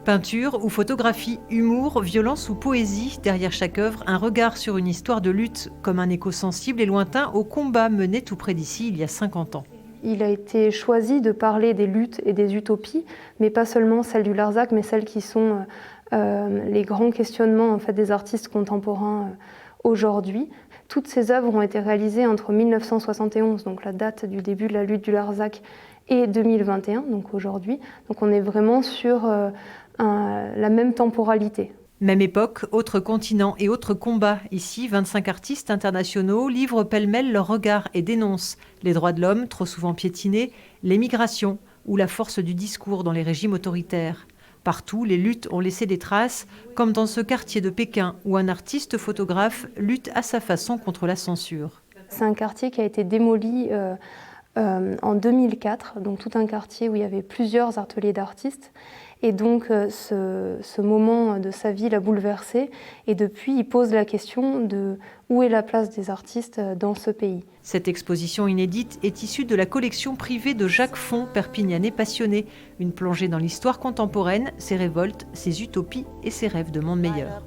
Peinture ou photographie, humour, violence ou poésie, derrière chaque œuvre, un regard sur une histoire de lutte, comme un écho sensible et lointain au combat mené tout près d'ici il y a 50 ans. Il a été choisi de parler des luttes et des utopies, mais pas seulement celles du Larzac, mais celles qui sont les grands questionnements en fait, des artistes contemporains aujourd'hui. Toutes ces œuvres ont été réalisées entre 1971, donc la date du début de la lutte du Larzac, et 2021, donc aujourd'hui. Donc on est vraiment sur la même temporalité. Même époque, autre continent et autres combats. Ici, 25 artistes internationaux livrent pêle-mêle leurs regards et dénoncent les droits de l'homme, trop souvent piétinés, les migrations ou la force du discours dans les régimes autoritaires. Partout, les luttes ont laissé des traces, comme dans ce quartier de Pékin où un artiste photographe lutte à sa façon contre la censure. C'est un quartier qui a été démoli en 2004, donc tout un quartier où il y avait plusieurs ateliers d'artistes. Et donc ce moment de sa vie l'a bouleversé. Et depuis, il pose la question de où est la place des artistes dans ce pays. Cette exposition inédite est issue de la collection privée de Jacques Font, perpignanais passionné. Une plongée dans l'histoire contemporaine, ses révoltes, ses utopies et ses rêves de monde meilleur.